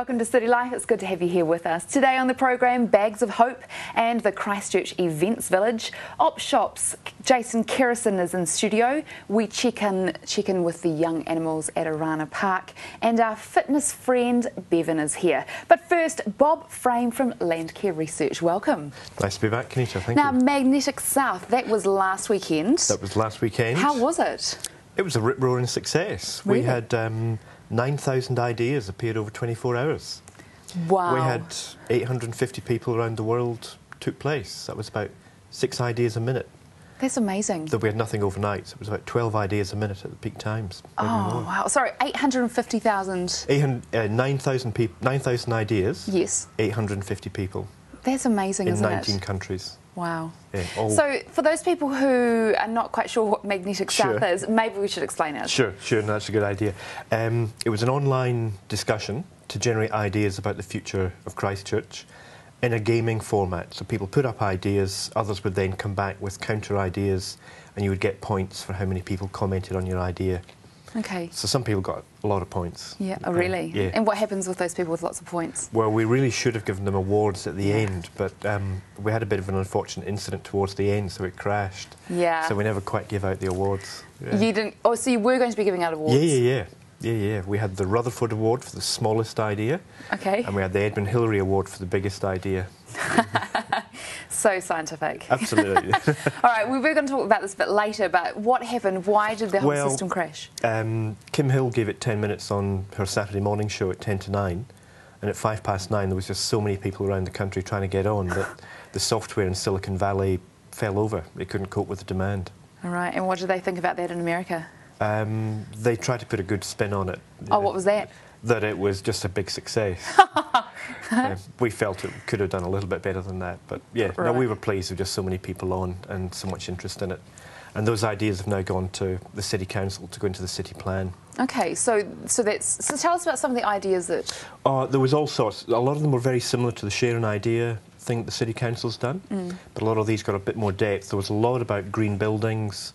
Welcome to City Life. It's good to have you here with us. Today on the program, Bags of Hope and the Christchurch Events Village. Opshop's Jason Kerrison is in studio. We check in with the young animals at Orana Park, and our fitness friend Bevan is here. But first, Bob Frame from Landcare Research. Welcome. Nice to be back, Kenita. Thank you. Now, Magnetic South, that was last weekend. That was last weekend. How was it? It was a rip-roaring success. Really? We had 9,000 ideas appeared over 24 hours. Wow. We had 850 people around the world took place. That was about 6 ideas a minute. That's amazing. Though we had nothing overnight, so it was about 12 ideas a minute at the peak times. Oh, wow. Sorry, 850,000. 9,000 ideas. Yes. 850 people. That's amazing, isn't it? In 19 countries. Wow. Yeah, so, for those people who are not quite sure what Magnetic South is, maybe we should explain it. Sure, no, that's a good idea. It was an online discussion to generate ideas about the future of Christchurch in a gaming format. So people put up ideas, others would then come back with counter ideas, and you would get points for how many people commented on your idea. Okay. So some people got a lot of points. Yeah, oh, really? Yeah. And what happens with those people with lots of points? Well, we really should have given them awards at the end, but we had a bit of an unfortunate incident towards the end, so it crashed. Yeah. So we never quite gave out the awards. Yeah. You didn't? Oh, so you were going to be giving out awards? Yeah. We had the Rutherford Award for the smallest idea. Okay. And we had the Edmund Hillary Award for the biggest idea. So scientific. Absolutely. All right, we were going to talk about this a bit later, but what happened? Why did the whole system crash? Kim Hill gave it 10 minutes on her Saturday morning show at 10 to 9, and at 9:05 there was just so many people around the country trying to get on that the software in Silicon Valley fell over. They couldn't cope with the demand. All right, and what did they think about that in America? They tried to put a good spin on it. Oh, what was that? That it was just a big success. We felt it could have done a little bit better than that, but yeah, right. No, we were pleased with just so many people on and so much interest in it. And those ideas have now gone to the City Council to go into the city plan. Okay, so tell us about some of the ideas that... There was all sorts. A lot of them were very similar to the Share an Idea thing the City Council's done, but a lot of these got a bit more depth. There was a lot about green buildings,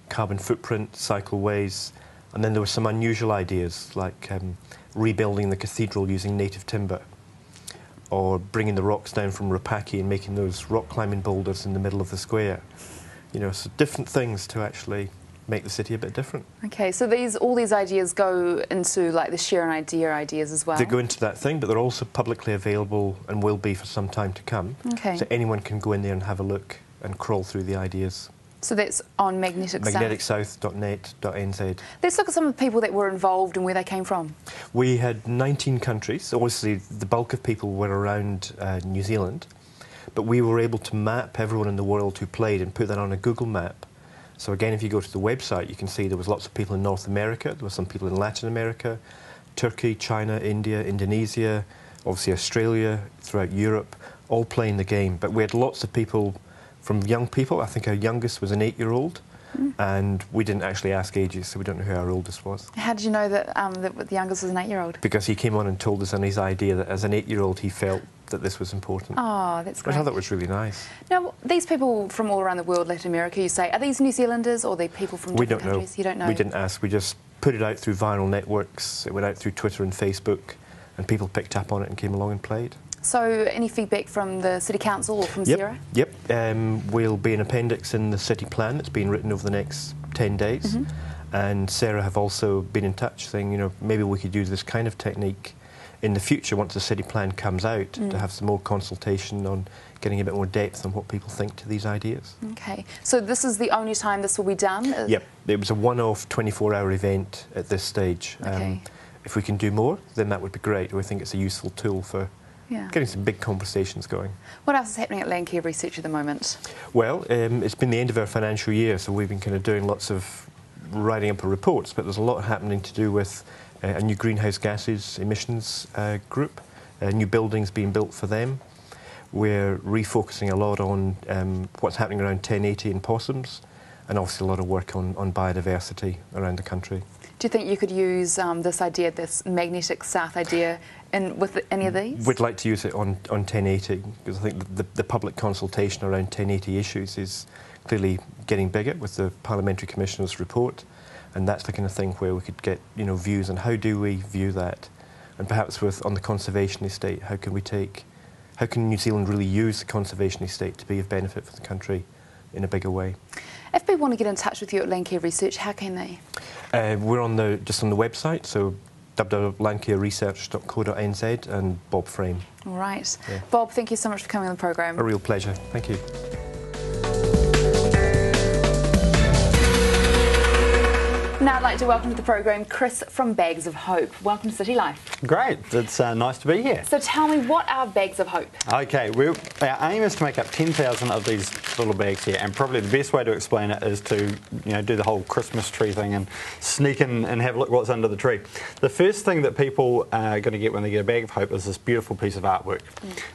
carbon footprint, cycleways, and then there were some unusual ideas like rebuilding the cathedral using native timber, or bringing the rocks down from Rapaki and making those rock climbing boulders in the middle of the square. You know, so different things to actually make the city a bit different. Okay, so all these ideas go into like the Share an Idea ideas as well? They go into that thing, but they're also publicly available and will be for some time to come. Okay. So anyone can go in there and have a look and crawl through the ideas. So that's on Magnetic South? MagneticSouth.net.nz. Let's look at some of the people that were involved and where they came from. We had 19 countries. Obviously, the bulk of people were around New Zealand, but we were able to map everyone in the world who played and put that on a Google map. So again, if you go to the website, you can see there was lots of people in North America, there were some people in Latin America, Turkey, China, India, Indonesia, obviously Australia, throughout Europe, all playing the game. But we had lots of people from young people. I think our youngest was an 8-year-old, and we didn't actually ask ages, so we don't know who our oldest was. How did you know that, that the youngest was an 8-year-old? Because he came on and told us on his idea that as an 8-year-old he felt that this was important. Oh, that's great. I thought that was really nice. Now, these people from all around the world, Latin America, you say, are these New Zealanders or are they people from different countries? You don't know? We didn't ask. We just put it out through viral networks. It went out through Twitter and Facebook, and people picked up on it and came along and played. So any feedback from the City Council or from Sarah? Yep. We'll be an appendix in the city plan that's being written over the next 10 days. And Sarah have also been in touch saying, you know, maybe we could use this kind of technique in the future once the city plan comes out to have some more consultation on getting a bit more depth on what people think to these ideas. Okay. So this is the only time this will be done? Yep. It was a one-off 24-hour event at this stage. Okay. If we can do more, then that would be great. We think it's a useful tool for getting some big conversations going. What else is happening at Landcare Research at the moment? Well, it's been the end of our financial year, so we've been kind of doing lots of writing up reports, but there's a lot happening to do with a new greenhouse gases emissions group, new buildings being built for them. We're refocusing a lot on what's happening around 1080 and possums, and obviously a lot of work on biodiversity around the country. Do you think you could use this idea, this Magnetic South idea, with any of these? We'd like to use it on 1080, because I think the public consultation around 1080 issues is clearly getting bigger with the Parliamentary Commissioner's report, and that's the kind of thing where we could get, you know, views on how do we view that. and perhaps on the conservation estate, how can New Zealand really use the conservation estate to be of benefit for the country in a bigger way? If people want to get in touch with you at Landcare Research, how can they? We're just on the website, so www.landcareresearch.co.nz, and Bob Frame. All right. Yeah. Bob, thank you so much for coming on the programme. A real pleasure. Thank you. Now I'd like to welcome to the programme Chris from Bags of Hope. Welcome to City Life. Great, it's nice to be here. So tell me, what are Bags of Hope? Okay, our aim is to make up 10,000 of these little bags here, and probably the best way to explain it is to do the whole Christmas tree thing and sneak in and have a look what's under the tree. The first thing that people are going to get when they get a Bag of Hope is this beautiful piece of artwork.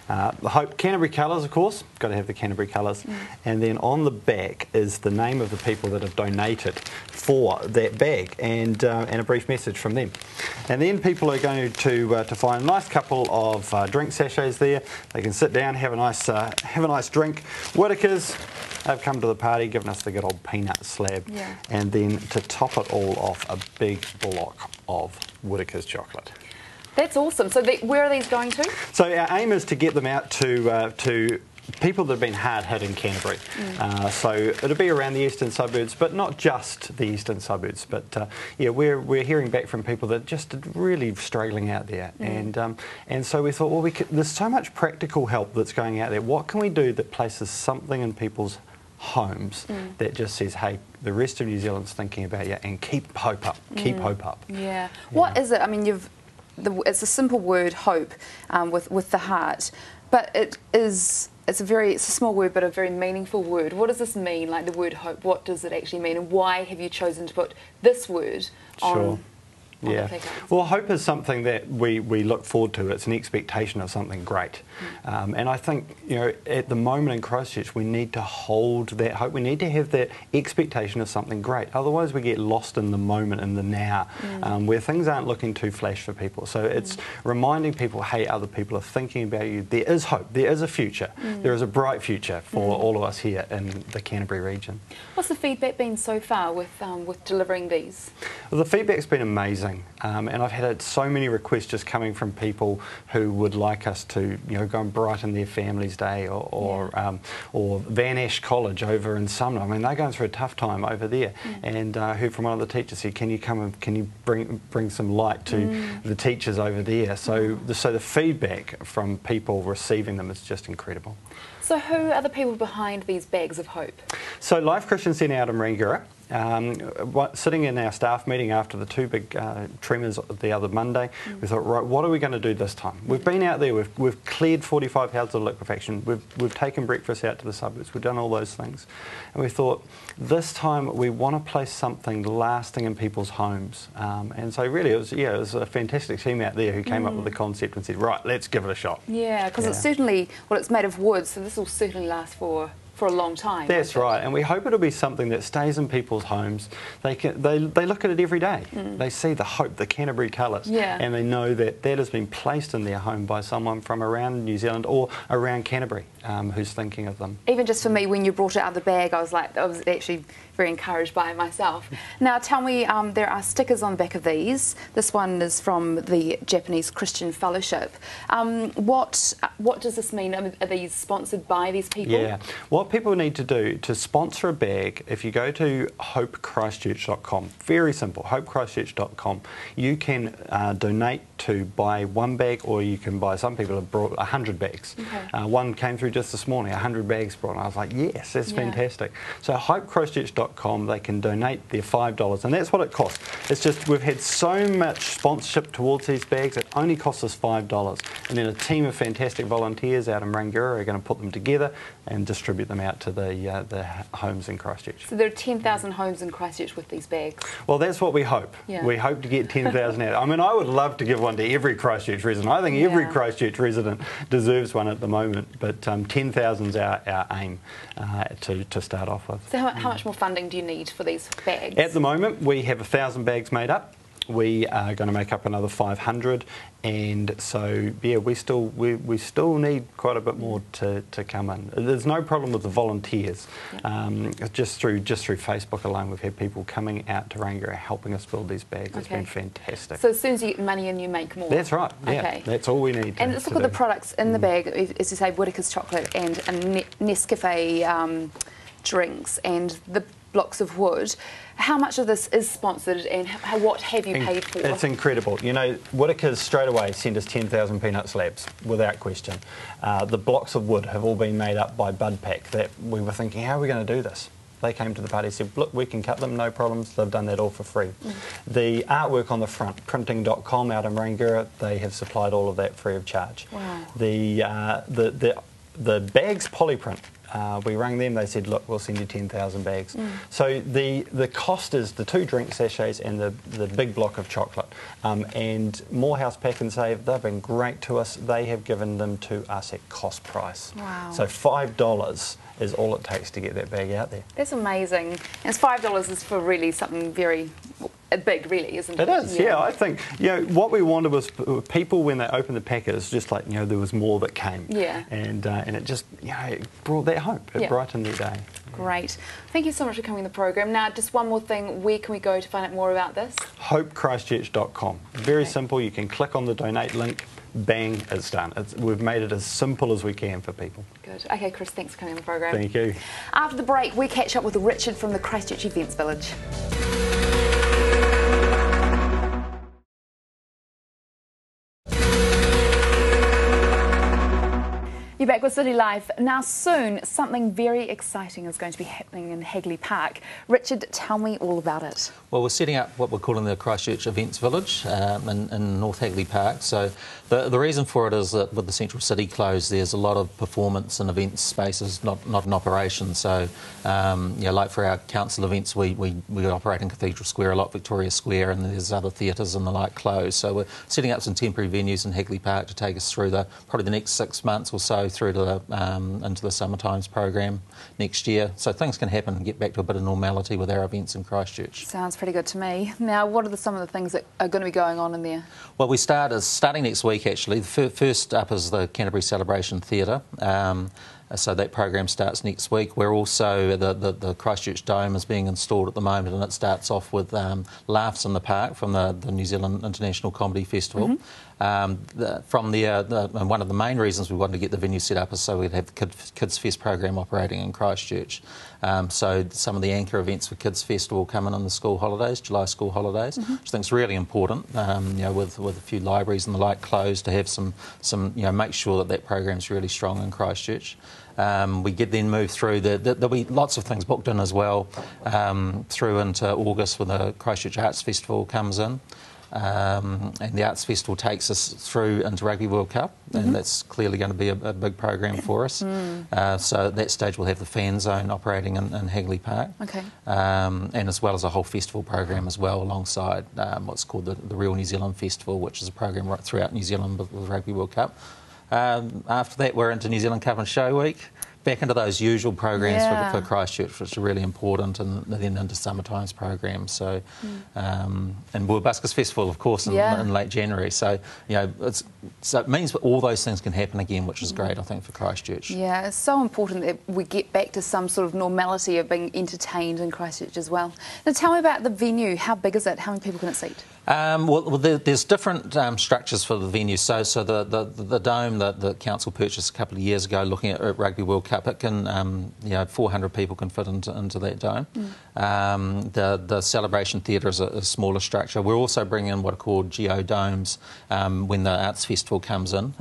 The Hope Canterbury colours, of course, got to have the Canterbury colours, and then on the back is the name of the people that have donated for that bag, and a brief message from them. And then people are going to find a nice couple of drink sachets there. They can sit down, have a nice drink. Whittaker's, they've come to the party, given us the good old peanut slab, and then to top it all off, a big block of Whittaker's chocolate. That's awesome. So where are these going to? So our aim is to get them out to people that have been hard hit in Canterbury. So it'll be around the eastern suburbs, but not just the eastern suburbs. But yeah, we're hearing back from people that are just really struggling out there, and so we thought, well, there's so much practical help that's going out there. What can we do that places something in people's homes that just says, hey, the rest of New Zealand's thinking about you, and keep hope up, keep hope up. Yeah. What is it? I mean, it's a simple word, hope, with the heart, but it's a small word, but a very meaningful word. What does this mean, like the word hope? What does it actually mean, and why have you chosen to put this word on the placards? Well, hope is something that we look forward to. It's an expectation of something great. And I think, at the moment in Christchurch, we need to hold that hope. We need to have that expectation of something great. Otherwise, we get lost in the moment, in the now, where things aren't looking too flash for people. So it's reminding people, hey, other people are thinking about you. There is hope. There is a future. There is a bright future for all of us here in the Canterbury region. What's the feedback been so far with delivering these? Well, the feedback's been amazing. And I've had so many requests just coming from people who would like us to, go and brighten their family's day, or Van Ash College over in Sumner. I mean, they're going through a tough time over there, and heard from one of the teachers said, "Can you come and can you bring some light to the teachers over there?" So the feedback from people receiving them is just incredible. So who are the people behind these Bags of Hope? So Life Christian Centre out in Rangiora. Sitting in our staff meeting after the two big tremors the other Monday, we thought, right, what are we going to do this time? We've been out there, we've cleared 45 houses of liquefaction, we've taken breakfast out to the suburbs, we've done all those things, and we thought, this time we want to place something lasting in people's homes. And so really it was a fantastic team out there who came up with the concept and said, right, let's give it a shot. Yeah, because it's certainly, it's made of wood, so this will certainly last for a long time. That's right, and we hope it'll be something that stays in people's homes. They look at it every day. They see the hope, the Canterbury colours, and they know that has been placed in their home by someone from around New Zealand or around Canterbury who's thinking of them. Even just for me, when you brought it out of the bag, I was actually very encouraged by it myself. Now tell me, there are stickers on the back of these. This one is from the Japanese Christian Fellowship. What does this mean? Are these sponsored by these people? Yeah. What people need to do to sponsor a bag, if you go to hopechristchurch.com, very simple, hopechristchurch.com, you can donate to buy one bag, or you can buy, some people have brought 100 bags. One came through just this morning, 100 bags brought, and I was like, yes, that's fantastic. So hopechristchurch.com, they can donate their $5, and that's what it costs. It's just, we've had so much sponsorship towards these bags, it only costs us $5. And then a team of fantastic volunteers out in Rangiora are going to put them together and distribute them out to the homes in Christchurch. So there are 10,000 homes in Christchurch with these bags? Well, that's what we hope. We hope to get 10,000 out. I mean, I would love to give one to every Christchurch resident. I think every Christchurch resident deserves one at the moment, but 10,000 is our aim to start off with. So how much more funding do you need for these bags? At the moment, we have 1,000 bags made up. we are going to make up another 500, and so yeah, we still need quite a bit more to come in. There's no problem with the volunteers. Just through Facebook alone, we've had people coming out to Rangiora helping us build these bags. It's been fantastic. So as soon as you get money in, you make more. That's right. Yeah, okay. That's all we need. And let's look at the products in the bag. As you say, Whittaker's chocolate and Nescafe drinks and the blocks of wood. How much of this is sponsored, and what have you paid for? It's incredible. You know, Whittaker's straight away sent us 10,000 peanut slabs, without question. The blocks of wood have all been made up by Bud Pack. That we were thinking, how are we going to do this? They came to the party and said, look, we can cut them, no problems. They've done that all for free. The artwork on the front, printing.com out in Rangiora, they have supplied all of that free of charge. Wow. The bags polyprint, we rang them, they said, look, we'll send you 10,000 bags. So the cost is the 2 drink sachets and the big block of chocolate. And Morehouse Pack and Save, they've been great to us. They have given them to us at cost price. Wow. So $5 is all it takes to get that bag out there. That's amazing. And it's $5 is for really something very big, really, isn't it? It is, yeah. I think, you know, what we wanted was people, when they opened the packets, just like, you know, there was more that came. Yeah. And it just, you know, it brought that hope. It brightened their day. Great. Thank you so much for coming to the program. Now, just one more thing. Where can we go to find out more about this? HopeChristchurch.com. Very simple. You can click on the donate link. Bang, it's done. We've made it as simple as we can for people. Good. Okay, Chris, thanks for coming on the program. Thank you. After the break, we catch up with Richard from the Christchurch Events Village. You're back with City Life. Now soon, something very exciting is going to be happening in Hagley Park. Richard, tell me all about it. Well, we're setting up what we're calling the Christchurch Events Village in North Hagley Park. So the reason for it is that with the Central City closed, there's a lot of performance and event spaces not in operation. So, you know, like for our council events, we operate in Cathedral Square a lot, Victoria Square, and there's other theatres and the like closed. So we're setting up some temporary venues in Hagley Park to take us through probably the next 6 months or so through to into the Summer Times program next year. So things can happen and get back to a bit of normality with our events in Christchurch. Sounds pretty good to me. Now, what are some of the things that are going to be going on in there? Well, starting next week, actually. The first up is the Canterbury Celebration Theatre. So that program starts next week. We're also, the Christchurch Dome is being installed at the moment, and it starts off with Laughs in the Park from the New Zealand International Comedy Festival. And one of the main reasons we wanted to get the venue set up is so we'd have the Kids Fest program operating in Christchurch. So some of the anchor events for Kids Fest will come in on the school holidays, July school holidays, which I think is really important. You know, with a few libraries and the like closed, to have some you know, make sure that program's really strong in Christchurch. We get then move through. There'll be lots of things booked in as well through into August when the Christchurch Arts Festival comes in. And the Arts Festival takes us through into Rugby World Cup, and that's clearly going to be a big program for us. So at that stage we'll have the fan zone operating in Hagley Park, and as well as a whole festival program as well alongside what's called the Real New Zealand Festival, which is a program right throughout New Zealand with Rugby World Cup. After that we're into New Zealand Cup and Show Week. Back into those usual programs for Christchurch, which are really important, and then into Summer Times programs. So, and Buskers Festival, of course, in late January. So, you know, it means all those things can happen again, which is great, I think, for Christchurch. Yeah, it's so important that we get back to some sort of normality of being entertained in Christchurch as well. Now, tell me about the venue. How big is it? How many people can it seat? Well, there's different structures for the venue. So the dome that the council purchased a couple of years ago, looking at Rugby World Cup, it can, you know, 400 people can fit into that dome. The Celebration Theatre is a smaller structure. We're also bringing in what are called geodomes when the Arts Festival comes in.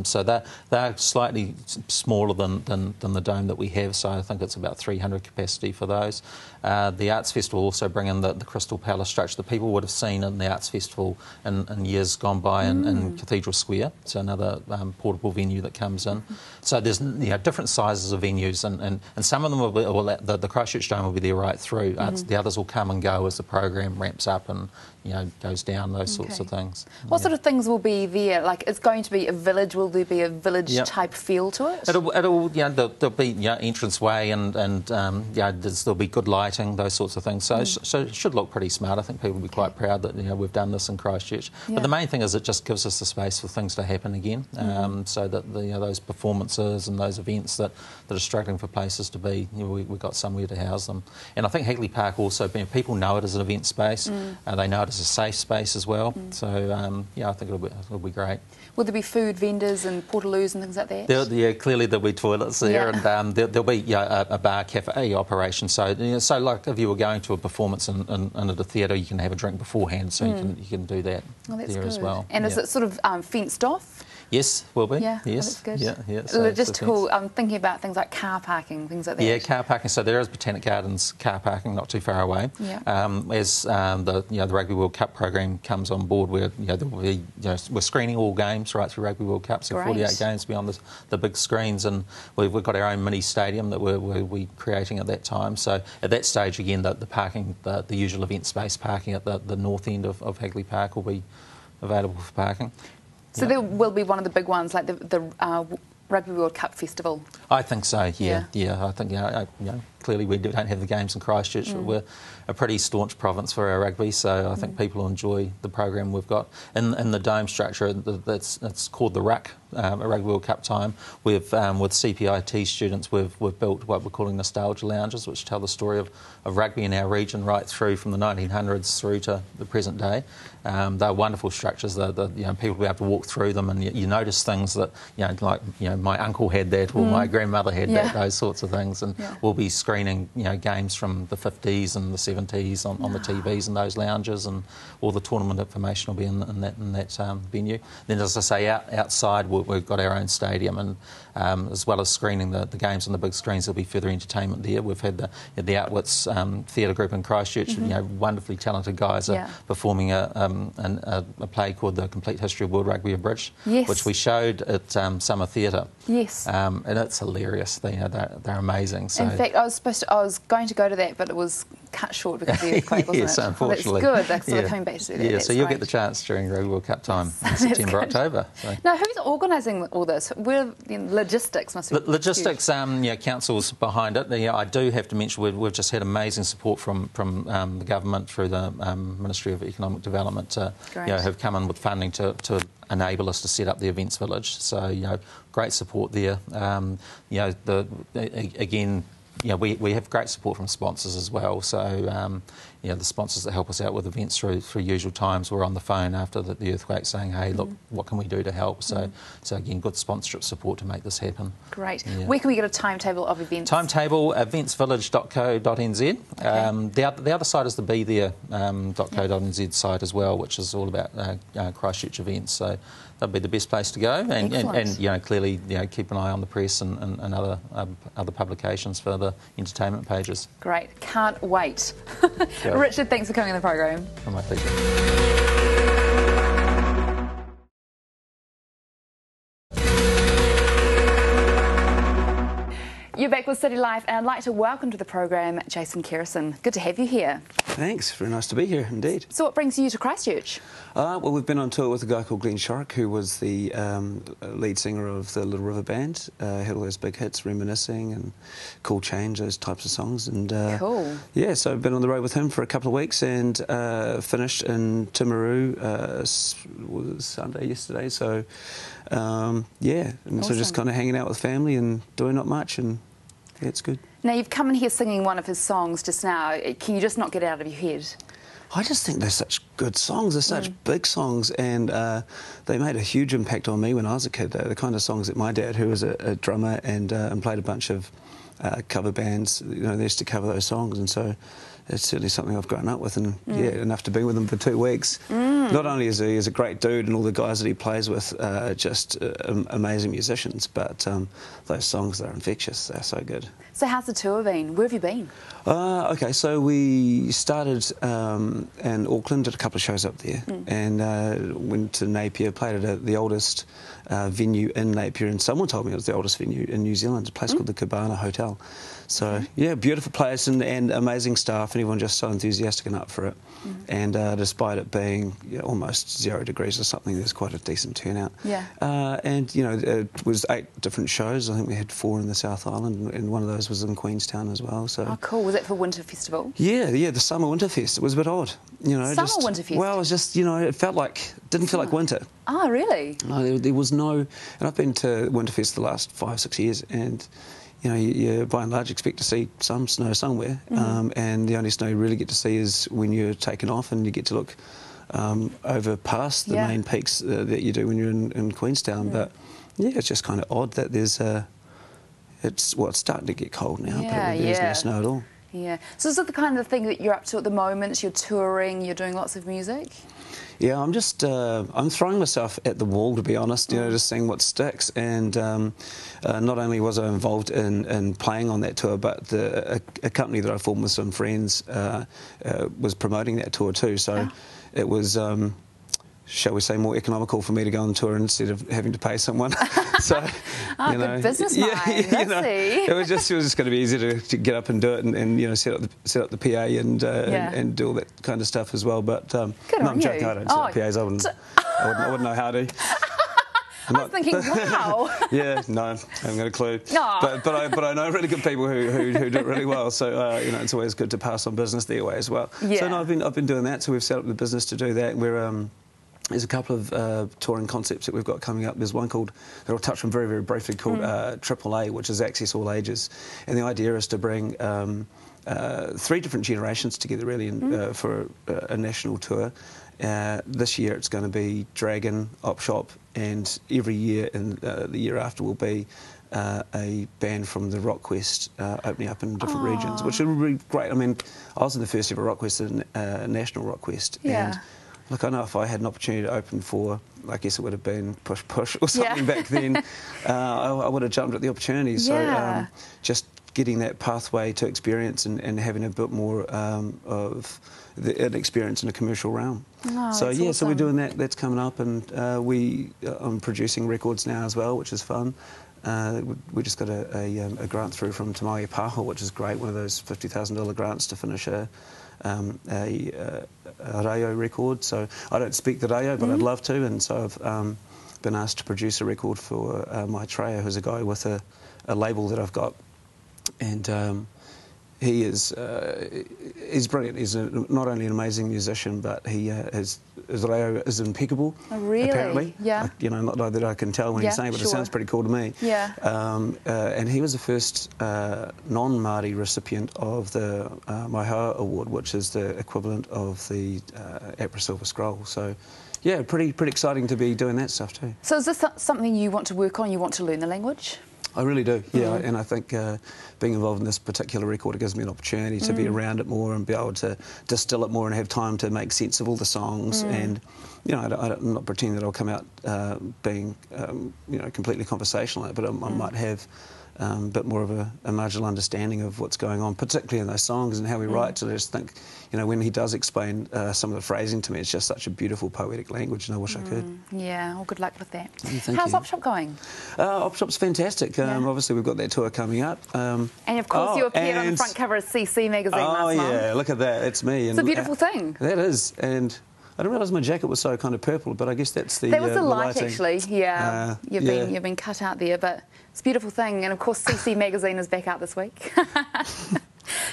So they're slightly smaller than the dome that we have. So I think it's about 300 capacity for those. The Arts Festival also bring in the Crystal Palace structure that people would have seen in the Arts Festival in years gone by in Cathedral Square. So another portable venue that comes in. So there's, you know, different sizes sizes of venues, and some of them the Christchurch Dome will be there right through. The others will come and go as the program ramps up and goes down, those sorts of things. What sort of things will be there? Like, it's going to be a village. Will there be a village type feel to it? There'll be entranceway and there'll be good lighting, those sorts of things. So it should look pretty smart. I think people will be quite proud that we've done this in Christchurch. But the main thing is it just gives us the space for things to happen again, so that those performances and those events that are struggling for places to be, we've got somewhere to house them. And I think Hagley Park also, people know it as an event space. They know it as a safe space as well. So I think it'll be great. Will there be food vendors and portaloos and things like that? Clearly there'll be toilets there, and there'll be a bar cafe operation. So like if you were going to a performance in at a theatre, you can have a drink beforehand, so you can do that there as well. And is it sort of fenced off? Yes, will be. Yeah, yes. That's good. Yeah. So logistical. I'm thinking about things like car parking, things like that. Yeah, car parking. So there is Botanic Gardens car parking, not too far away. Yeah. As the Rugby World Cup program comes on board, we're screening all games right through Rugby World Cup. So Great. 48 games be on the big screens, and we've got our own mini stadium that we're creating at that time. So at that stage, again, the parking, the usual event space parking at the north end of Hagley Park will be available for parking. So there will be one of the big ones, like the Rugby World Cup Festival. I think so. Yeah. I think clearly we don't have the games in Christchurch. We're a pretty staunch province for our rugby, so I think people enjoy the program we've got in the dome structure. It's called the Ruck, a Rugby World Cup time. With CPIT students, we've built what we're calling nostalgia lounges, which tell the story of rugby in our region right through from the 1900s through to the present day. They're wonderful structures. People will be able to walk through them, and you notice things that my uncle had that, or my grandmother had that, those sorts of things, and we'll be screening games from the 50s and the 70s on the TVs in those lounges, and all the tournament information will be in that venue. Then, as I say, outside we've got our own stadium, and as well as screening the games on the big screens, there'll be further entertainment there. We've had the Outwits theatre group in Christchurch, wonderfully talented guys are performing a play called The Complete History of World Rugby and Bridge, which we showed at Summer Theatre. Yes. And it's hilarious. They're amazing. So. In fact, I was going to go to that, but it was cut short because of the earthquake, wasn't yes, it? unfortunately. Oh, that's good. That's sort of coming back to that. Yeah, that's so you'll great. get the chance during Rugby World Cup time in September, October. So. Now, who's organising all this? Logistics must be logistics, council's behind it. I do have to mention we've just had amazing support from the government through the Ministry of Economic Development to have come in with funding to enable us to set up the events village. So great support there. We have great support from sponsors as well. So the sponsors that help us out with events through usual times were on the phone after the earthquake saying, hey, look, what can we do to help? So again, good sponsorship support to make this happen. Great. Yeah. Where can we get a timetable of events? Timetable, eventsvillage.co.nz. Okay. The other side is the BeThere.co.nz site as well, which is all about Christchurch events. So that'd be the best place to go, and clearly keep an eye on the press and other publications for the entertainment pages. Great, can't wait. Richard, thanks for coming on the program. Oh, my pleasure. You're back with City Life, and I'd like to welcome to the program Jason Kerrison. Good to have you here. Thanks, very nice to be here indeed. So what brings you to Christchurch? Well, we've been on tour with a guy called Glenn Shorrock, who was the lead singer of the Little River Band. Had all those big hits, Reminiscing and Cool Change, those types of songs. And cool. Yeah, so I've been on the road with him for a couple of weeks and finished in Timaru Sunday yesterday. So and awesome. So just kind of hanging out with family and doing not much, and yeah, it's good. Now, you've come in here singing one of his songs just now. Can you just not get it out of your head? I just think they're such good songs. They're such big songs, and they made a huge impact on me when I was a kid. They're the kind of songs that my dad, who was a drummer and played a bunch of cover bands, they used to cover those songs, and so it's certainly something I've grown up with, and yeah, enough to be with him for 2 weeks. Not only is he a great dude, and all the guys that he plays with are just amazing musicians, but those songs, they're infectious. They're so good. So how's the tour been? Where have you been? Okay, so we started in Auckland, did a couple of shows up there, and went to Napier, played at the oldest venue in Napier, and someone told me it was the oldest venue in New Zealand, a place called the Cabana Hotel. So, yeah, beautiful place and amazing staff, and everyone just so enthusiastic and up for it. And despite it being almost 0 degrees or something, there's quite a decent turnout. Yeah. And, you know, it was 8 different shows. I think we had 4 in the South Island, and one of those was in Queenstown as well. So. Oh, cool. Was that for Winter Festival? Yeah, the Summer Winter Fest. It was a bit odd. You know, Summer Winter Fest? Well, it was just, you know, it didn't feel like winter. Oh, really? No, there was no... And I've been to Winterfest the last 5, 6 years, and, you know, you by and large expect to see some snow somewhere, and the only snow you really get to see is when you're taken off and you get to look over past the main peaks that you do when you're in Queenstown. But, yeah, it's just kind of odd that there's it's starting to get cold now, but there's no snow at all. Yeah. So is it the kind of thing that you're up to at the moment? You're touring, you're doing lots of music? Yeah, I'm just I'm throwing myself at the wall, to be honest. You know, just seeing what sticks. And not only was I involved in playing on that tour, but a company that I formed with some friends was promoting that tour too. So it was, shall we say, more economical for me to go on tour instead of having to pay someone. So, you know, good business mind. You know, it was just going to be easier to get up and do it, and you know, set up the PA and do all that kind of stuff as well. But no, I'm joking. I don't set up PAs. I wouldn't know how to. I was thinking, wow. Yeah, no, I haven't got a clue. But I know really good people who do it really well. So you know, it's always good to pass on business their way as well. Yeah. So no, I've been doing that. So we've set up the business to do that. There's a couple of touring concepts that we've got coming up. There's one called, that I'll touch on very, very briefly, called AAA, which is Access All Ages. And the idea is to bring 3 different generations together, really, for a national tour. This year it's going to be Dragon, Opshop, and every year, and the year after will be a band from the Rock Quest opening up in different regions, which will be great. I mean, I was in the first ever Rock Quest, National Rock Quest. Yeah. And look, I know if I had an opportunity to open for, I guess it would have been Push or something back then, I would have jumped at the opportunity. So just getting that pathway to experience and having a bit more of an experience in a commercial realm. Oh, so awesome. So we're doing that. That's coming up, and I'm producing records now as well, which is fun. We just got a grant through from Te Maui Pāho, which is great. One of those $50,000 grants to finish a reo record. So I don't speak the reo, but I'd love to, and so I've been asked to produce a record for my Treo, who's a guy with a label that I've got, and he's brilliant. He's not only an amazing musician, but his reo is impeccable. Oh, really? Apparently. Yeah. You know, not that I can tell when he's saying, but it sounds pretty cool to me. Yeah. And he was the first non-Māori recipient of the Maihoa Award, which is the equivalent of the APRA Silver Scroll. So, yeah, pretty exciting to be doing that stuff too. So is this something you want to work on? You want to learn the language? I really do, yeah, and I think being involved in this particular record, it gives me an opportunity to be around it more and be able to distill it more and have time to make sense of all the songs. And, you know, I'm not pretending that I'll come out being, you know, completely conversational, but I might have a bit more of a marginal understanding of what's going on, particularly in those songs and how we write. So I just think, you know, when he does explain some of the phrasing to me, it's just such a beautiful poetic language, and I wish I could. Yeah, well, good luck with that. How's Opshop going? Opshop's fantastic. Obviously, we've got that tour coming up. And of course, you appeared on the front cover of CC magazine last month. Oh, yeah, look at that. It's me. It's a beautiful thing. That is. And I didn't realise my jacket was so kind of purple, but I guess that's the That was the light, lighting. Actually. Yeah. You've been cut out there, but it's a beautiful thing. And, of course, CC magazine is back out this week.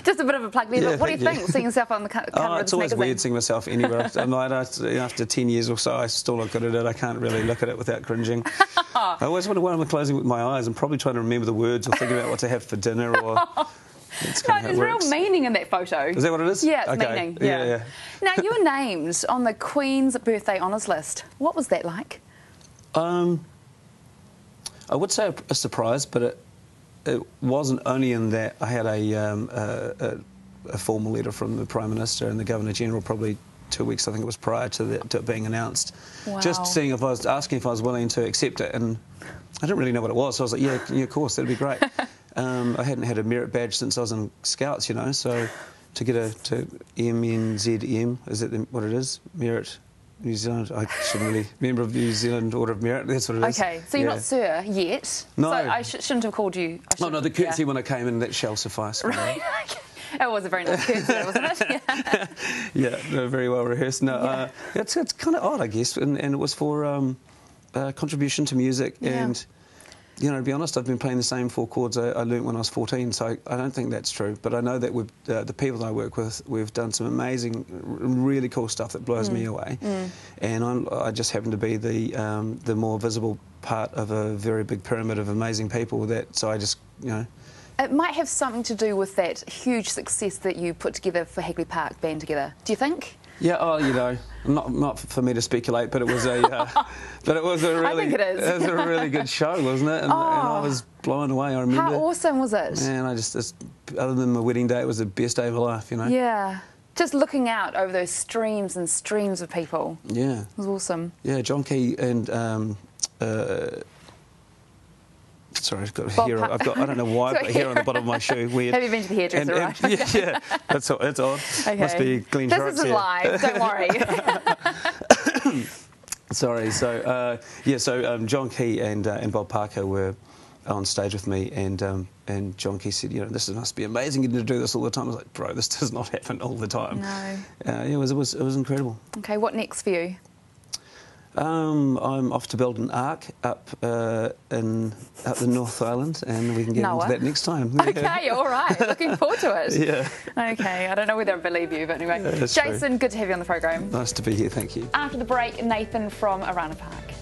Just a bit of a plug there. Yeah, What do you think, seeing yourself on the cover of this magazine? It's always weird seeing myself anywhere. After 10 years or so, I still look at it. I can't really look at it without cringing. I always wonder why I'm closing with my eyes. I'm probably trying to remember the words or thinking about what to have for dinner or... There's real meaning in that photo. Is that what it is? Yeah, it's meaning. Yeah. Now, you were named on the Queen's birthday honours list. What was that like? I would say a surprise, but it wasn't only in that I had a a formal letter from the Prime Minister and the Governor General probably 2 weeks, I think it was, prior to it being announced. Wow. Just seeing if I was asking if I was willing to accept it, and I didn't really know what it was. So I was like, yeah, of course, that'd be great. I hadn't had a merit badge since I was in Scouts, you know, so to get to MNZM, is it what it is? Merit New Zealand. I shouldn't really member of the New Zealand Order of Merit. That's what it is. Okay, so you're not Sir yet. No, so I shouldn't have called you. Oh no, the courtesy when I came in, that shall suffice. Right. It was a very nice courtesy, wasn't it? Yeah, no, very well rehearsed. No, it's kind of odd, I guess, and it was for contribution to music and. You know, to be honest, I've been playing the same 4 chords I learnt when I was 14, so I don't think that's true. But I know that with the people that I work with, we've done some amazing, really cool stuff that blows me away. And I just happen to be the more visible part of a very big pyramid of amazing people. So I just, you know. It might have something to do with that huge success that you put together for Hagley Park Band Together. Do you think? Yeah, oh, you know, not for me to speculate, but it was a, really, I think it is. It was a really good show, wasn't it? And I was blown away. I remember. How awesome was it? Man, other than my wedding day, it was the best day of my life, you know. Yeah, just looking out over those streams and streams of people. Yeah, it was awesome. Yeah, John Key and. Sorry, I've got a hair. I don't know why, I've got hair on the bottom of my shoe. Weird. Have you been to the hairdresser, right? Yeah, that's odd. Okay. Must be Glenn This Schwartz isn't here. live, don't worry. Sorry, so John Key and Bob Parker were on stage with me, and John Key said, you know, this must be amazing getting to do this all the time. I was like, bro, this does not happen all the time. No. It was incredible. Okay, what next for you? I'm off to build an ark up the North Island, and we can get into that next time. Okay, all right. Looking forward to it. Yeah. Okay, I don't know whether I believe you, but anyway. Yeah, Jason, true. Good to have you on the programme. Nice to be here, thank you. After the break, Nathan from Orana Park.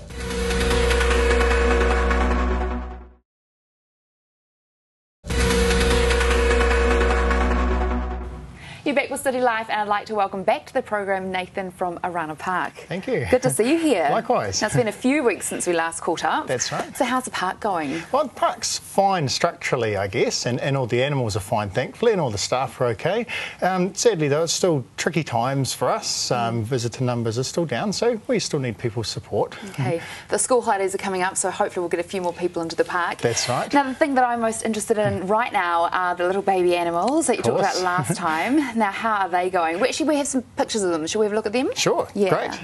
You're back with City Life, and I'd like to welcome back to the program Nathan from Orana Park. Thank you. Good to see you here. Likewise. Now, it's been a few weeks since we last caught up. That's right. So how's the park going? Well, the park's fine structurally, I guess, and all the animals are fine, thankfully, and all the staff are okay. Sadly, though, it's still tricky times for us. Visitor numbers are still down, so we still need people's support. Okay. The school holidays are coming up, so hopefully we'll get a few more people into the park. That's right. Now, the thing that I'm most interested in right now are the little baby animals that you talked about last time. Now, how are they going? We have some pictures of them. Shall we have a look at them? Sure, yeah. Great.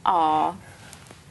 Aw,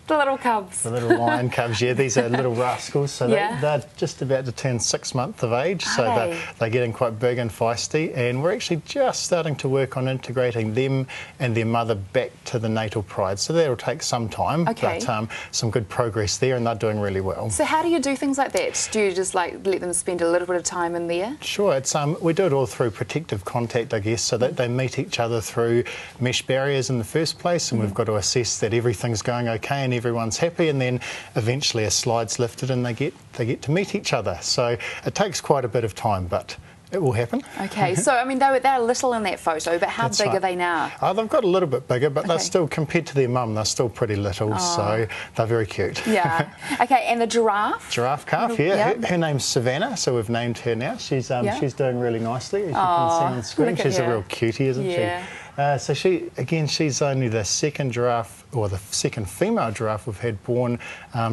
the little cubs. The little lion cubs, yeah, these are little rascals, so they're just about to turn 6 months of age, so they're getting quite big and feisty, and we're actually just starting to work on integrating them and their mother back to the natal pride, so that'll take some time, but some good progress there, and they're doing really well. So how do you do things like that? Do you just like let them spend a little bit of time in there? Sure, it's we do it all through protective contact, I guess, so that they meet each other through mesh barriers in the first place, and we've got to assess that everything's going okay and everyone's happy, and then eventually a slide's lifted and they get to meet each other. So it takes quite a bit of time, but it will happen. Okay, so I mean they're little in that photo, but how big are they now? They've got a little bit bigger, but they're still, compared to their mum, they're still pretty little, so they're very cute. Yeah. Okay, and the giraffe? Giraffe calf, yeah. Her name's Savannah, so we've named her now. She's doing really nicely, as you can see on screen. She's a real cutie, isn't she? So she's only the second giraffe, or the second female giraffe we've had born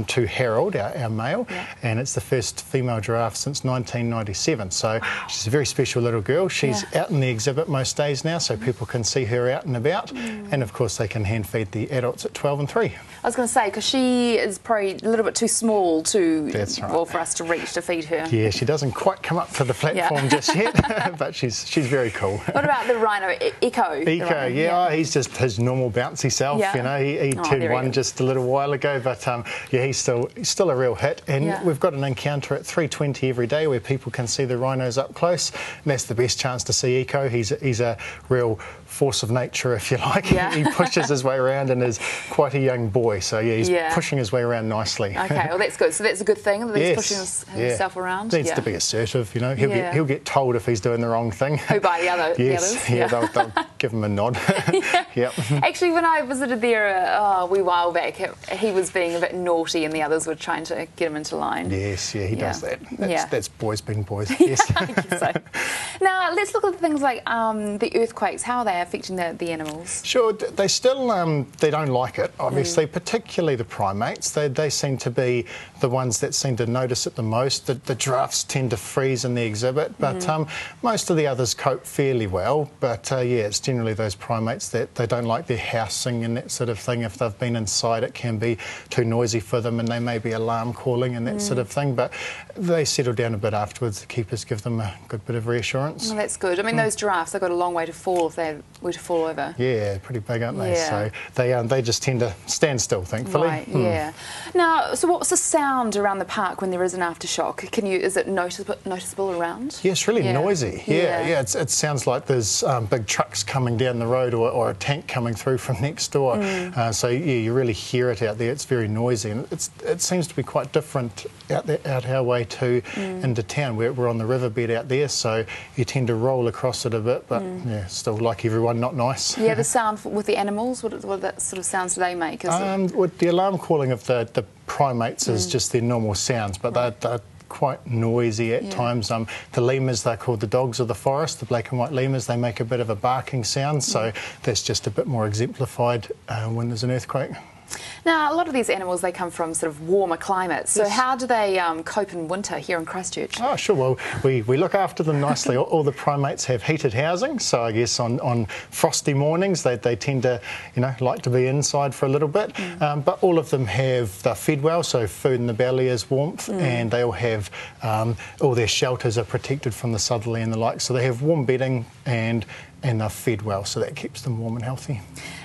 to Harold, our male, and it's the first female giraffe since 1997. So she's a very special little girl. She's out in the exhibit most days now, so people can see her out and about, and of course they can hand feed the adults at 12 and 3. I was going to say, because she is probably a little bit too small for us to reach to feed her. Yeah, she doesn't quite come up to the platform just yet, but she's very cool. What about the rhino, Echo? Echo, he's just his normal bouncy self, you know. He turned one just a little while ago, but he's still a real hit, and we've got an encounter at 3:20 every day where people can see the rhinos up close, and that's the best chance to see Echo. He's a real force of nature, if you like. He pushes his way around and is quite a young boy, so he's pushing his way around nicely. Okay, well that's good. So that's a good thing that he's pushing himself around. Needs to be assertive, you know. He'll get told if he's doing the wrong thing. Who, by the others? They'll give him a nod. Yep. Actually, when I visited there a wee while back, he was being a bit naughty and the others were trying to get him into line. Yes, yeah, he does that. That's boys being boys. Yeah, Yes. I guess so. Now, let's look at things like the earthquakes. How are they affecting the animals? Sure, they still they don't like it, obviously, particularly the primates. They seem to be the ones that seem to notice it the most. The giraffes tend to freeze in the exhibit, but most of the others cope fairly well. But yeah, it's generally those primates that they don't like their housing and that sort of thing. If they've been inside, it can be too noisy for them and they may be alarm calling and that sort of thing. But they settle down a bit afterwards. The keepers give them a good bit of reassurance. Well, that's good. I mean, those giraffes, they've got a long way to fall if they were to fall over. Yeah, pretty big, aren't they? Yeah. So they just tend to stand still, thankfully. Right, yeah. Now, so what's the sound around the park when there is an aftershock? Is it noticeable around? Yeah, it's really noisy. Yeah. It sounds like there's big trucks coming down the road or a tank coming through from next door. So yeah, you really hear it out there. It's very noisy, and it seems to be quite different out our way to into town. We're on the riverbed out there, so you tend to roll across it a bit, but yeah, still like everyone, not nice. Yeah, the sound with the animals, what that sort of sounds do they make? With the alarm calling of the primates is just their normal sounds, but they're quite noisy at times. The lemurs, they're called the dogs of the forest, the black and white lemurs, they make a bit of a barking sound, so that's just a bit more exemplified when there's an earthquake. Now, a lot of these animals, they come from sort of warmer climates, so how do they cope in winter here in Christchurch? Oh, sure. Well, we look after them nicely. All the primates have heated housing, so I guess on frosty mornings they tend to, like to be inside for a little bit. But all of them they're fed well, so food in the belly is warmth, and they all have, all their shelters are protected from the southerly and the like, so they have warm bedding and they're fed well, so that keeps them warm and healthy.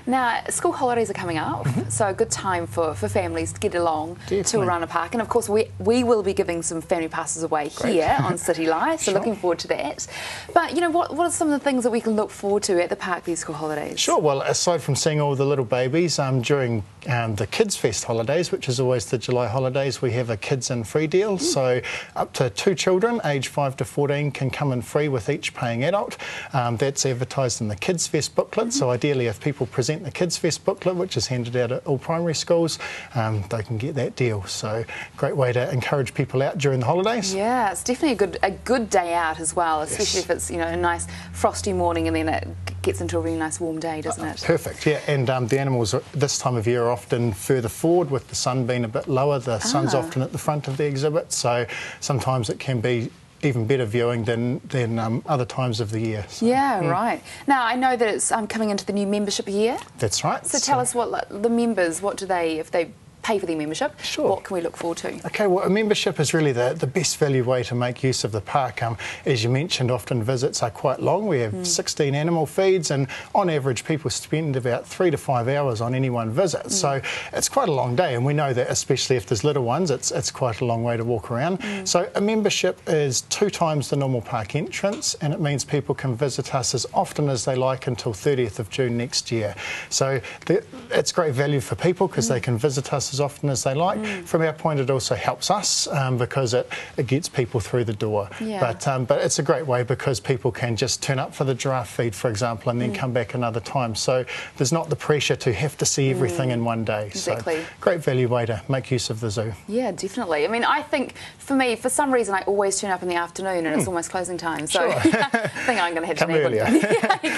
Now, school holidays are coming up, so a good time for families to get along to Orana Park. And of course, we will be giving some family passes away here on City Life, so looking forward to that. But, what are some of the things that we can look forward to at the park these school holidays? Sure, well, aside from seeing all the little babies, during the Kids Fest holidays, which is always the July holidays, we have a kids in free deal. So up to 2 children, aged 5 to 14, can come in free with each paying adult. That's advertised in the Kids Fest booklet, so ideally if people present the Kids Fest booklet, which is handed out at all primary schools, they can get that deal. So great way to encourage people out during the holidays. Yeah, it's definitely a good day out as well, especially if it's a nice frosty morning and then it gets into a really nice warm day, doesn't it? Perfect, yeah. And the animals this time of year are often further forward, with the sun being a bit lower. The sun's often at the front of the exhibit, so sometimes it can be even better viewing than other times of the year. So, right. Now, I know that it's coming into the new membership year. That's right. So tell us what the members, what do they, if they pay for their membership, what can we look forward to? Okay, well, a membership is really the best value way to make use of the park. As you mentioned, often visits are quite long. We have 16 animal feeds, and on average people spend about 3 to 5 hours on any one visit. So it's quite a long day, and we know that especially if there's little ones, it's quite a long way to walk around. So a membership is 2 times the normal park entrance, and it means people can visit us as often as they like until 30th of June next year. So it's great value for people because they can visit us as often as they like. From our point, it also helps us because it gets people through the door. But it's a great way because people can just turn up for the giraffe feed, for example, and then come back another time. So there's not the pressure to have to see everything in one day. Exactly. So great value way to make use of the zoo. Yeah, definitely. I mean, I think for me, for some reason, I always turn up in the afternoon and it's almost closing time. So I think I'm going to have come to earlier.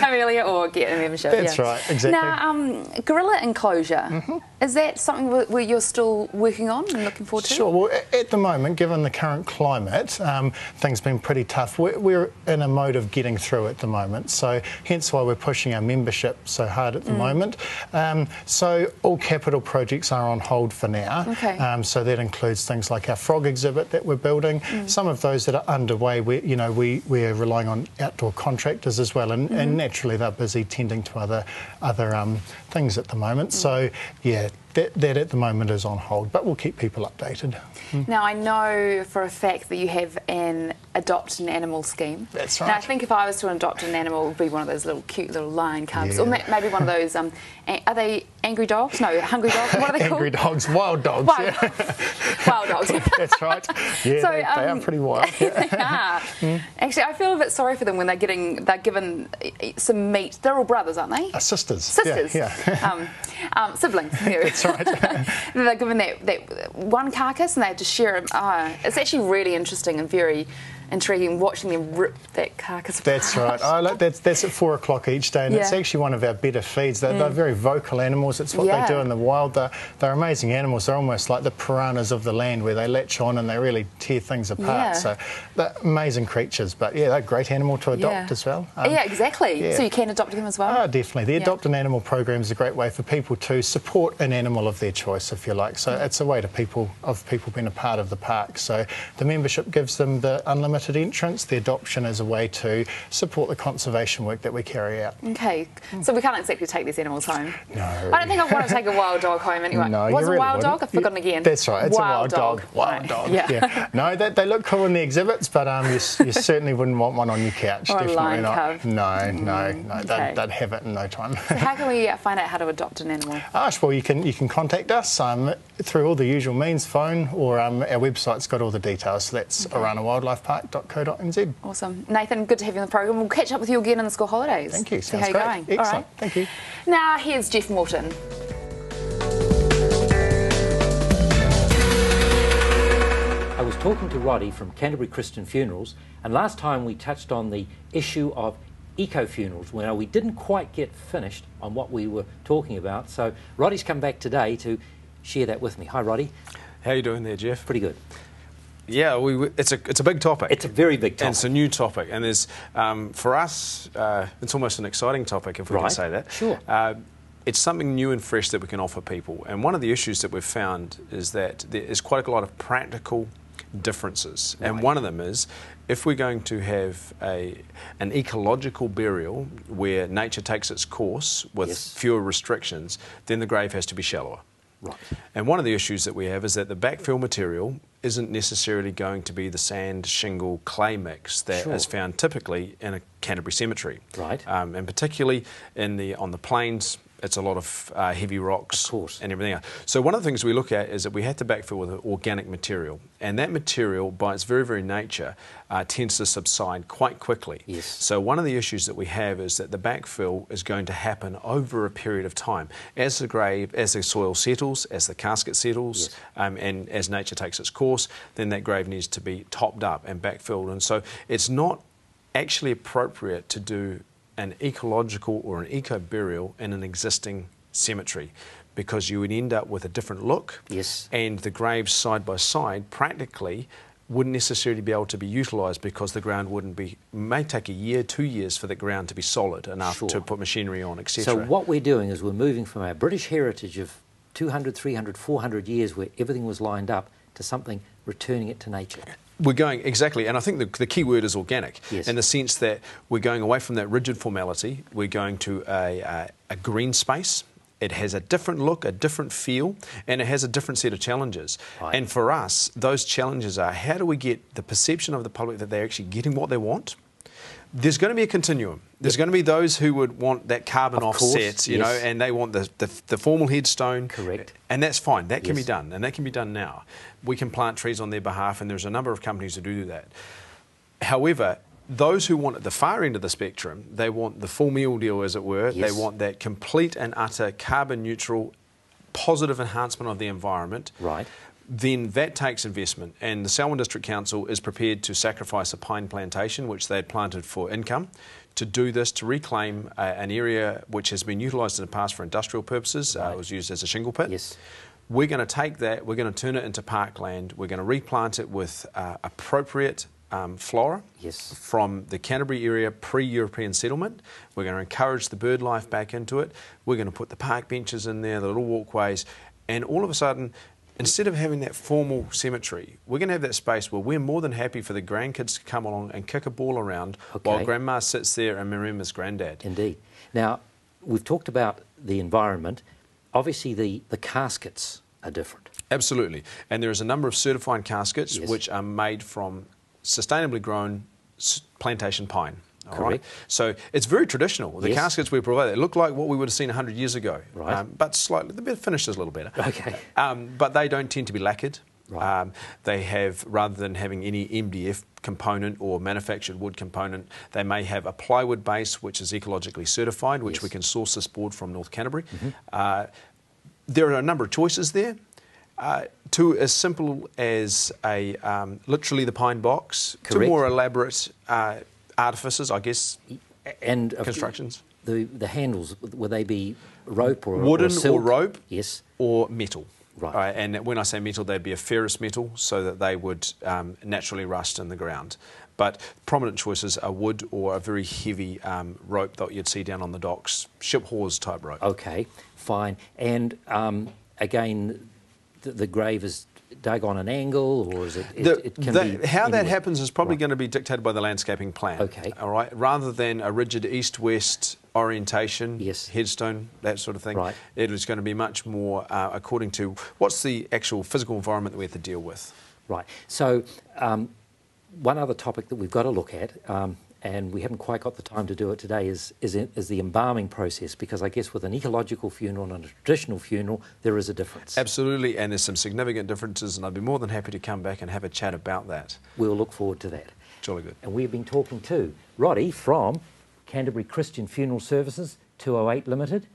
come earlier or get a membership. That's right, exactly. Now, gorilla enclosure, is that something where you're still working on and looking forward to? Sure. Well, at the moment, given the current climate, things have been pretty tough. We're in a mode of getting through at the moment, so hence why we're pushing our membership so hard at the moment. So all capital projects are on hold for now. So that includes things like our frog exhibit that we're building. Some of those that are underway, we're relying on outdoor contractors as well, and naturally they're busy tending to other things at the moment. So yeah, that at the moment is on hold, but we'll keep people updated. Now, I know for a fact that you have an adopt an animal scheme. That's right. Now, I think if I was to adopt an animal, it would be one of those little cute little lion cubs, or maybe one of those. Are they angry dogs? No, hungry dogs. What are they called? Angry dogs, wild dogs. Wild, Yeah. wild dogs. That's right. Yeah, So, they are pretty wild. Yeah. They are. Actually, I feel a bit sorry for them when they're given some meat. They're all brothers, aren't they? Sisters. Sisters. Yeah. Siblings. That's right. They're given that one carcass and they have to share it. It's actually really interesting and very intriguing watching them rip that carcass apart. That's right. That's at 4 o'clock each day, and it's actually one of our better feeds. They're very vocal animals. It's what they do in the wild. They're amazing animals. They're almost like the piranhas of the land, where they latch on and they really tear things apart. Yeah. So they're amazing creatures, but yeah, they're a great animal to adopt as well. Yeah, exactly. Yeah. So you can adopt them as well? Oh, definitely. The Adopt an Animal program is a great way for people to support an animal of their choice, if you like. So it's a way to people being a part of the park. So the membership gives them the unlimited entrance. The adoption is a way to support the conservation work that we carry out. Okay, so we can't exactly take these animals home. No. I don't think I want to take a wild dog home anyway. No, Was you a really wild wouldn't. dog? I've forgotten again. That's right, it's wild a wild dog. Wild Right. dog, yeah. No, they look cool in the exhibits, but you certainly wouldn't want one on your couch. Or a Definitely lion not. cub. No. Okay. They'd have it in no time. So how can we find out how to adopt an animal? Well, you can contact us through all the usual means, phone, or our website's got all the details. So that's oranawildlifepark.co.nz. Awesome. Nathan, good to have you on the programme. We'll catch up with you again in the school holidays. Thank you. See Sounds how you're great. going. Excellent. All right. Thank you. Now, here's Jeff Morton. I was talking to Roddy from Canterbury Christian Funerals, and last time we touched on the issue of eco-funerals. Well, we didn't quite get finished on what we were talking about, so Roddy's come back today to share that with me. Hi, Roddy. How you doing there, Jeff? Pretty good. Yeah, it's a big topic. It's a very big topic. And it's a new topic, and there's for us, it's almost an exciting topic, if we can say that. Sure. It's something new and fresh that we can offer people. And one of the issues that we've found is that there is quite a lot of practical differences. Right. And one of them is, if we're going to have an ecological burial where nature takes its course with fewer restrictions, then the grave has to be shallower. Right. And one of the issues that we have is that the backfill material isn't necessarily going to be the sand, shingle, clay mix that is found typically in a Canterbury cemetery. Right. And particularly on the plains, it's a lot of heavy rocks and everything else. So one of the things we look at is that we have to backfill with organic material. And that material, by its very, very nature, tends to subside quite quickly. Yes. So one of the issues that we have is that the backfill is going to happen over a period of time. As the soil settles, as the casket settles, and as nature takes its course, then that grave needs to be topped up and backfilled. And so it's not actually appropriate to do an ecological or an eco burial in an existing cemetery, because you would end up with a different look, and the graves side by side practically wouldn't necessarily be able to be utilised, because the ground may take a year, 2 years for the ground to be solid enough to put machinery on, etc. So what we're doing is we're moving from our British heritage of 200, 300, 400 years where everything was lined up to something returning it to nature. We're going, exactly, and I think the key word is organic, Yes. in the sense that we're going away from that rigid formality, we're going to a green space. It has a different look, a different feel, and it has a different set of challenges. Right. And for us, those challenges are, how do we get the perception of the public that they're actually getting what they want? There's going to be a continuum. There's going to be those who would want that carbon offset, you know, and they want the formal headstone. Correct. And that's fine. That can be done, and that can be done now. We can plant trees on their behalf, and there's a number of companies who do that. However, those who want at the far end of the spectrum, they want the full meal deal, as it were. They want that complete and utter carbon neutral, positive enhancement of the environment. Right. Then that takes investment, and the Selwyn District Council is prepared to sacrifice a pine plantation which they had planted for income to do this, to reclaim an area which has been utilised in the past for industrial purposes. It was used as a shingle pit. Yes. We're going to take that, we're going to turn it into parkland, we're going to replant it with appropriate flora from the Canterbury area pre-European settlement. We're going to encourage the bird life back into it. We're going to put the park benches in there, the little walkways, and all of a sudden, instead of having that formal cemetery, we're going to have that space where we're more than happy for the grandkids to come along and kick a ball around while Grandma sits there and remembers Granddad. Indeed. Now, we've talked about the environment. Obviously, the caskets are different. Absolutely. And there is a number of certified caskets which are made from sustainably grown plantation pine. All right. So it's very traditional. The caskets we provide, they look like what we would have seen 100 years ago, but slightly, the finish is a little better. Okay. But they don't tend to be lacquered. Right. They have, rather than having any MDF component or manufactured wood component, they may have a plywood base which is ecologically certified, which we can source this board from North Canterbury. There are a number of choices there. To as simple as literally the pine box, to more elaborate artifices, I guess, and constructions. The handles, will they be rope or wooden silk? or rope? Yes. Or metal. Right. And when I say metal, they'd be a ferrous metal so that they would naturally rust in the ground. But prominent choices are wood or a very heavy rope that you'd see down on the docks, ship hawse type rope. Okay, fine. And again, the grave is dug on an angle, or is it? How that happens is probably going to be dictated by the landscaping plan. Okay. All right. Rather than a rigid east-west orientation, yes, headstone, that sort of thing. Right. It is going to be much more according to what's the actual physical environment that we have to deal with. Right. So one other topic that we've got to look at, and we haven't quite got the time to do it today, is the embalming process, because I guess with an ecological funeral and a traditional funeral, there is a difference. Absolutely, and there's some significant differences, and I'd be more than happy to come back and have a chat about that. We'll look forward to that. Jolly good. And we've been talking to Roddy from Canterbury Christian Funeral Services, 208 Limited,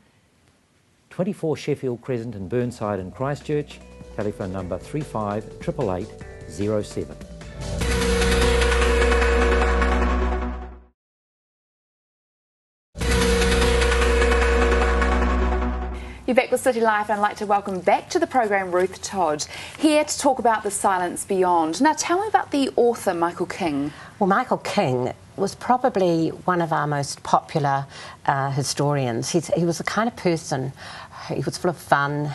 24 Sheffield Crescent in Burnside in Christchurch, telephone number 35 888 07. You're back with City Life, and I'd like to welcome back to the program Ruth, Todd, here to talk about The Silence Beyond. Now, tell me about the author, Michael King. Well, Michael King was probably one of our most popular historians. He was the kind of person, he was full of fun,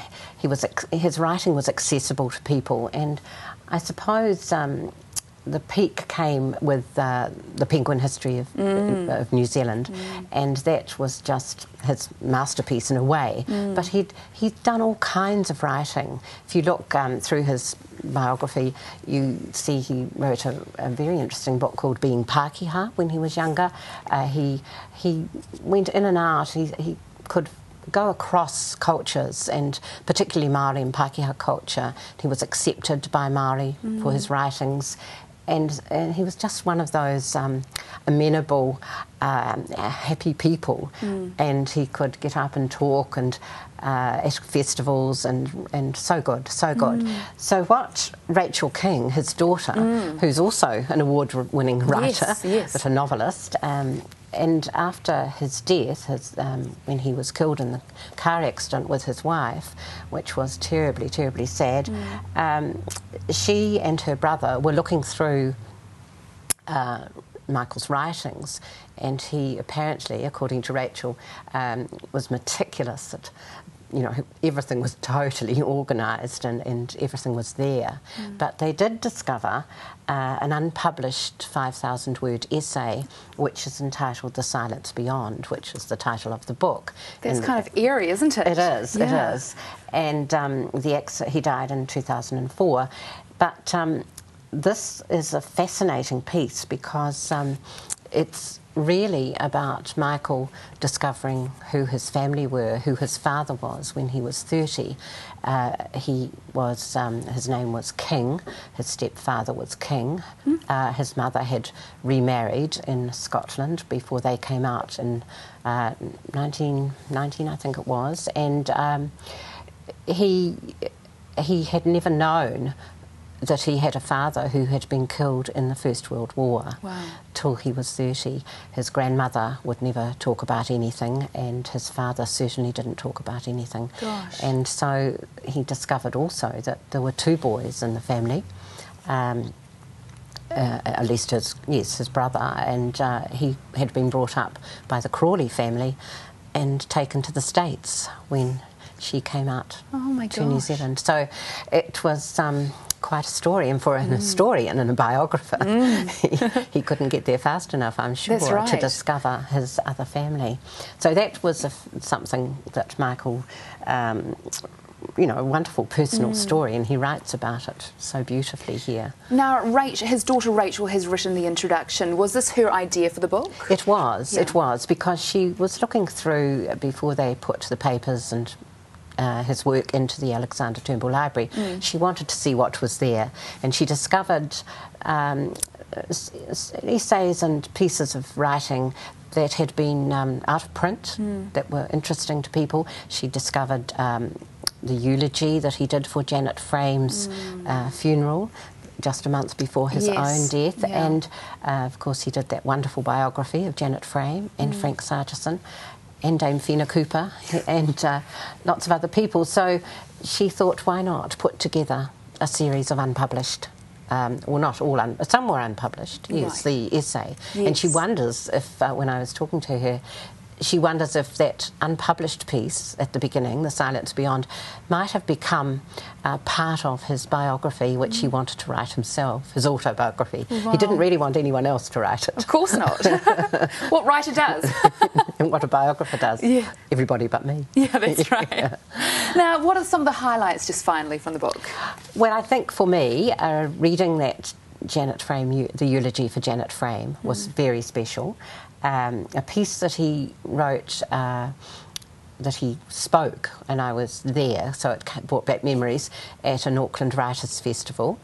his writing was accessible to people, and I suppose the peak came with the Penguin History of New Zealand, and that was just his masterpiece in a way. But he'd done all kinds of writing. If you look through his biography, you see he wrote a very interesting book called Being Pākehā when he was younger. He went in and out. He could go across cultures, and particularly Māori and Pākehā culture. He was accepted by Māori for his writings. And he was just one of those amenable, happy people. And he could get up and talk and at festivals, and so good, so good. So what Rachel King, his daughter, who's also an award-winning writer, but a novelist, and after his death, when he was killed in the car accident with his wife, which was terribly, terribly sad, she and her brother were looking through Michael's writings, and he apparently, according to Rachel, was meticulous. Everything was totally organised, and everything was there. But they did discover an unpublished 5,000-word essay, which is entitled The Silence Beyond, which is the title of the book. That's kind of eerie, isn't it? It is, it is. And he died in 2004. But this is a fascinating piece because it's really about Michael discovering who his family were, who his father was when he was 30. His name was King, his stepfather was King. His mother had remarried in Scotland before they came out in 1919, I think it was, and he had never known that he had a father who had been killed in the First World War. Wow. Till he was 30. His grandmother would never talk about anything, and his father certainly didn't talk about anything. Gosh. And so he discovered also that there were two boys in the family, at least his brother, and he had been brought up by the Crawley family and taken to the States when she came out to New Zealand. So it was quite a story, and for an historian and a biographer, he couldn't get there fast enough, I'm sure, to discover his other family. So that was something that Michael a wonderful personal story, and he writes about it so beautifully here. Now, his daughter Rachel has written the introduction. Was this her idea for the book? It was, because she was looking through, before they put the papers and his work into the Alexander Turnbull Library, she wanted to see what was there, and she discovered essays and pieces of writing that had been out of print that were interesting to people. She discovered the eulogy that he did for Janet Frame's funeral just a month before his own death, and of course he did that wonderful biography of Janet Frame and Frank Sargison and Dame Fina Cooper and lots of other people. So she thought, why not put together a series of unpublished, well, not all, some were unpublished, yes, the essay. And she wonders if, when I was talking to her, she wonders if that unpublished piece at the beginning, The Silence Beyond, might have become part of his biography, which he wanted to write himself, his autobiography. Wow. He didn't really want anyone else to write it. Of course not. What writer does? And what a biographer does. Yeah. Everybody but me. Yeah, that's right. Now, what are some of the highlights, just finally, from the book? Well, I think for me, reading that Janet Frame, the eulogy for Janet Frame, was very special. A piece that he wrote, that he spoke, and I was there, so it brought back memories, at an Auckland Writers' Festival,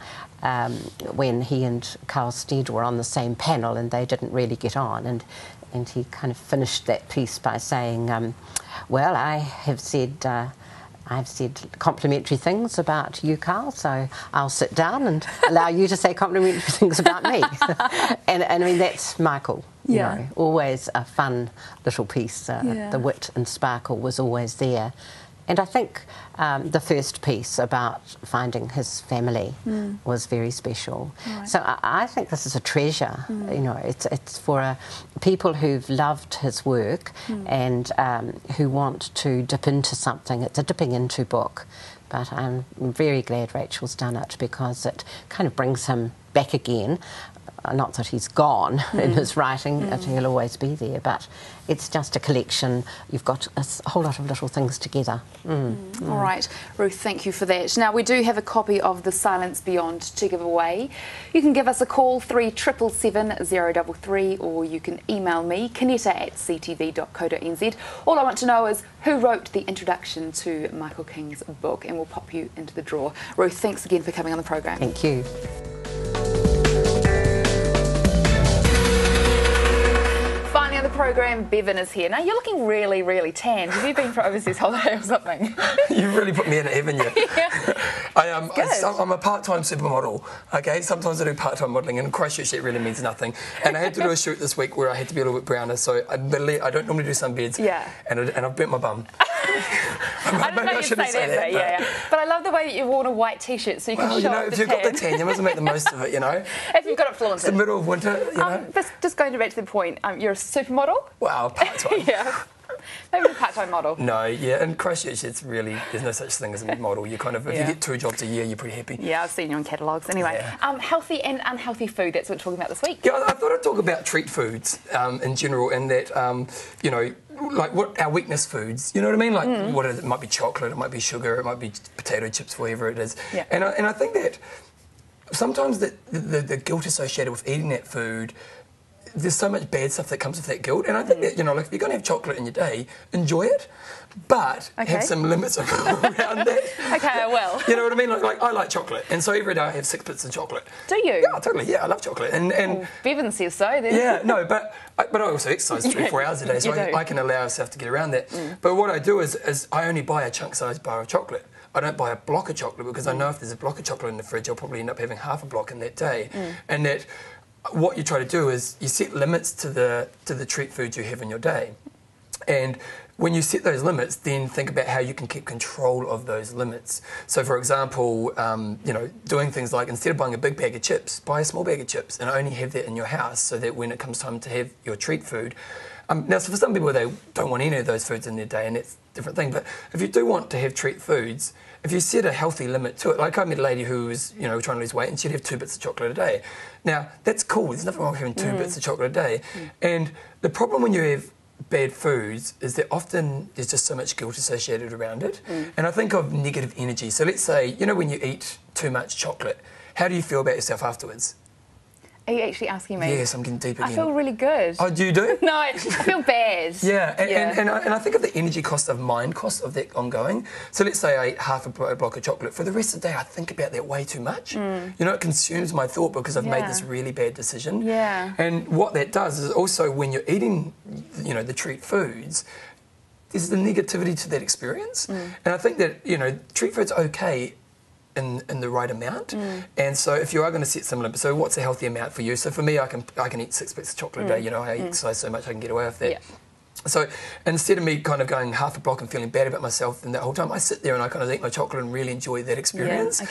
when he and Carl Stead were on the same panel and they didn't really get on, and he kind of finished that piece by saying, well, I've said complimentary things about you, Carl, so I'll sit down and allow you to say complimentary things about me. and I mean, that's Michael. You know, always a fun little piece. The wit and sparkle was always there. And I think the first piece about finding his family was very special. Right. So I think this is a treasure. You know, it's for people who've loved his work and who want to dip into something. It's a dipping into book. But I'm very glad Rachel's done it, because it kind of brings him back again. Not that he's gone in his writing, he'll always be there, but it's just a collection. You've got a whole lot of little things together. All right, Ruth, thank you for that. Now, we do have a copy of The Silence Beyond to give away. You can give us a call, 3777 033, or you can email me, kaneta@ctv.co.nz. All I want to know is who wrote the introduction to Michael King's book, and we'll pop you into the draw. Ruth, thanks again for coming on the programme. Thank you. Finally on the programme, Bevan is here. Now, you're looking really, really tanned. Have you been for overseas holiday or something? You've really put me in it, haven't you? Yeah. I'm a part-time supermodel, okay? Sometimes I do part-time modelling, and in Christchurch it really means nothing. And I had to do a shoot this week where I had to be a little bit browner, so I don't normally do sunbeds. Yeah. And I've burnt my bum. I don't know you'd say that, yeah. But I love the way that you've worn a white T-shirt, so you can show if you've got the tan, you must make the most of it, you know? If you've got it flaunted. It's the middle of winter, you know? Just going back to the point, you're a supermodel? Wow, part-time. Yeah. Maybe a part-time model. No, yeah, in Christchurch there's no such thing as a model. You kind of, if you get 2 jobs a year, you're pretty happy. Yeah, I've seen you on catalogues. Anyway, healthy and unhealthy food, that's what we're talking about this week. Yeah, I thought I'd talk about treat foods in general, and that, you know, like what our weakness foods, you know what I mean? Like what it might be chocolate, it might be sugar, it might be potato chips, whatever it is. Yeah. And I think that sometimes the guilt associated with eating that food, there's so much bad stuff that comes with that guilt, and I think that, you know, like if you're going to have chocolate in your day, enjoy it, but have some limits around that. Okay, I will. You know what I mean? Like I like chocolate, and so every day I have 6 bits of chocolate. Do you? Yeah, totally. Yeah, I love chocolate, and Bevan says so. Then. Yeah, no, but I also exercise 3-4 hours a day, so I can allow myself to get around that. But what I do is I only buy a chunk-sized bar of chocolate. I don't buy a block of chocolate, because I know if there's a block of chocolate in the fridge, I'll probably end up having half a block in that day, and that. What you try to do is you set limits to the treat foods you have in your day, and when you set those limits, then think about how you can keep control of those limits. So, for example, you know, doing things like, instead of buying a big bag of chips, buy a small bag of chips and only have that in your house, so that when it comes time to have your treat food. Now, so for some people, they don't want any of those foods in their day, and that's a different thing. But if you do want to have treat foods, if you set a healthy limit to it, like I met a lady who was, you know, trying to lose weight, and she'd have 2 bits of chocolate a day. Now, that's cool. There's nothing wrong with having 2 bits of chocolate a day. And the problem when you have bad foods is that often there's just so much guilt associated around it. And I think of negative energy. So let's say, you know, when you eat too much chocolate, how do you feel about yourself afterwards? Are you actually asking me? Yes, I'm getting deep again. I feel really good. Oh, do you do? No, I feel bad. Yeah, and I think of the energy cost of mind cost of that ongoing. So let's say I eat half a block of chocolate. For the rest of the day, I think about that way too much. You know, it consumes my thought because I've made this really bad decision. Yeah. And what that does is also when you're eating, you know, the treat foods, there's the negativity to that experience. And I think that, you know, treat food's okay in the right amount. And so if you are going to set some limits, so what's a healthy amount for you? So for me, I can eat 6 packs of chocolate a day. You know, I exercise so much I can get away with that. So instead of me kind of going half a block and feeling bad about myself, and that whole time I sit there and I kind of eat my chocolate and really enjoy that experience.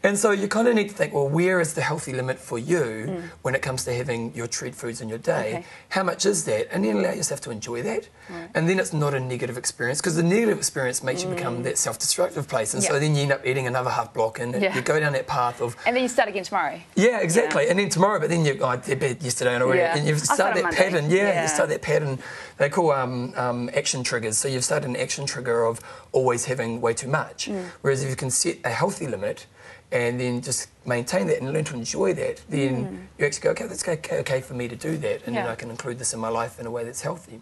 And so you kind of need to think, well, where is the healthy limit for you when it comes to having your treat foods in your day? How much is that? And then allow yourself to enjoy that. And then it's not a negative experience, because the negative experience makes you become that self-destructive place. And so then you end up eating another half block and you go down that path of... And then you start again tomorrow. Yeah, exactly. And then tomorrow, but then you I did bed yesterday and already. And you've started that pattern. You start that pattern. They call action triggers. So you've started an action trigger of always having way too much. Whereas if you can set a healthy limit and then just maintain that and learn to enjoy that, then you actually go, okay, that's okay for me to do that, and then I can include this in my life in a way that's healthy.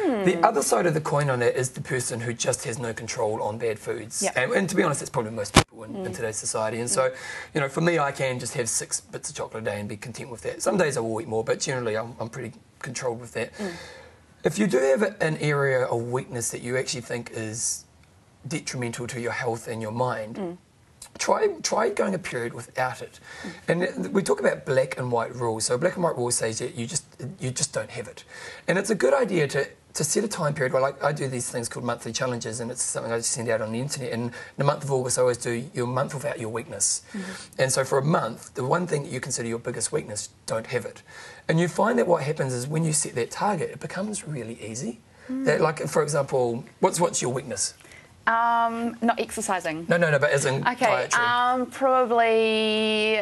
The other side of the coin on it is the person who just has no control on bad foods. And to be honest, that's probably most people in today's society. And so, you know, for me, I can just have 6 bits of chocolate a day and be content with that. Some days I will eat more, but generally I'm pretty controlled with that. If you do have an area of weakness that you actually think is detrimental to your health and your mind, try going a period without it. And we talk about black and white rules. So black and white rule says that you just don't have it. And it's a good idea to set a time period. Well, I do these things called monthly challenges, and it's something I just send out on the internet. And in the month of August, I always do your month without your weakness. And so for a month, the one thing that you consider your biggest weakness, don't have it. And you find that what happens is when you set that target, it becomes really easy. That, like, for example, what's your weakness? Not exercising. No, but as in dietary. Probably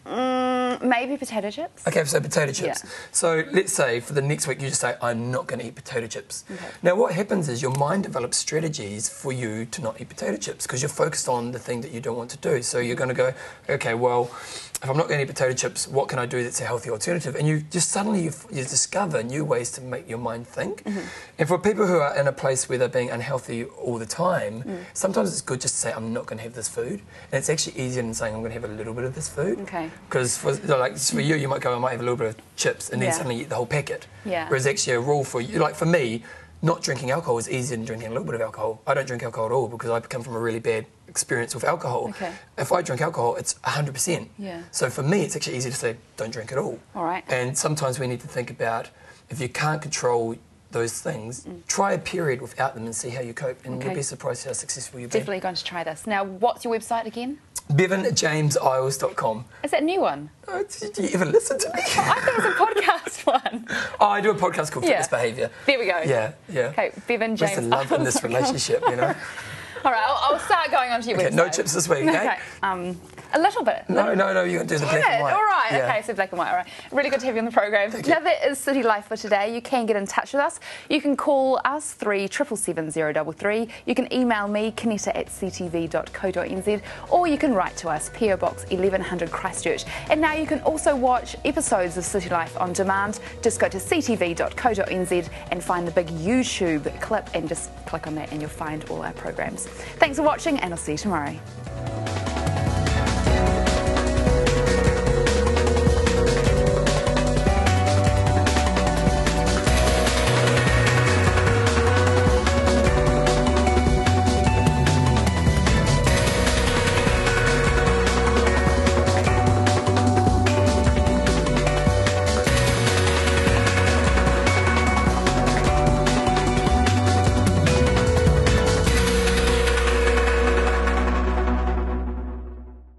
maybe potato chips. Okay, so potato chips. So let's say for the next week you just say, I'm not going to eat potato chips. Now what happens is your mind develops strategies for you to not eat potato chips because you're focused on the thing that you don't want to do. So you're going to go, okay, well, if I'm not going to eat potato chips, what can I do that's a healthy alternative? And you just suddenly you discover new ways to make your mind think. And for people who are in a place where they're being unhealthy all the time, sometimes it's good just to say, I'm not going to have this food. And it's actually easier than saying, I'm going to have a little bit of this food. Because for you, you might go, I might have a little bit of chips and then suddenly eat the whole packet. Whereas actually a rule for you, like for me, not drinking alcohol is easier than drinking a little bit of alcohol. I don't drink alcohol at all because I come from a really bad experience with alcohol. If I drink alcohol, it's 100%. So for me, it's actually easier to say, don't drink at all. And sometimes we need to think about, if you can't control those things, try a period without them and see how you cope, and you'll be surprised how successful you'll be. Definitely going to try this. Now, what's your website again? BevanJamesEyles.com. Is that a new one? Oh, did you even listen to me? I think it's a podcast one. Oh, I do a podcast called Fitness Behaviour. There we go. Yeah. Okay, Bevan James. There's a love in this relationship, you know. All right, I'll start going onto your website. No chips this week, okay? A little bit. No, you can do the black and white. All right, okay, so black and white, all right. Really good to have you on the program. Now that is City Life for today. You can get in touch with us. You can call us 3777 033. You can email me, kaneta@ctv.co.nz, or you can write to us, PO Box 1100 Christchurch. And now you can also watch episodes of City Life on demand. Just go to ctv.co.nz and find the big YouTube clip and just click on that and you'll find all our programs. Thanks for watching, and I'll see you tomorrow.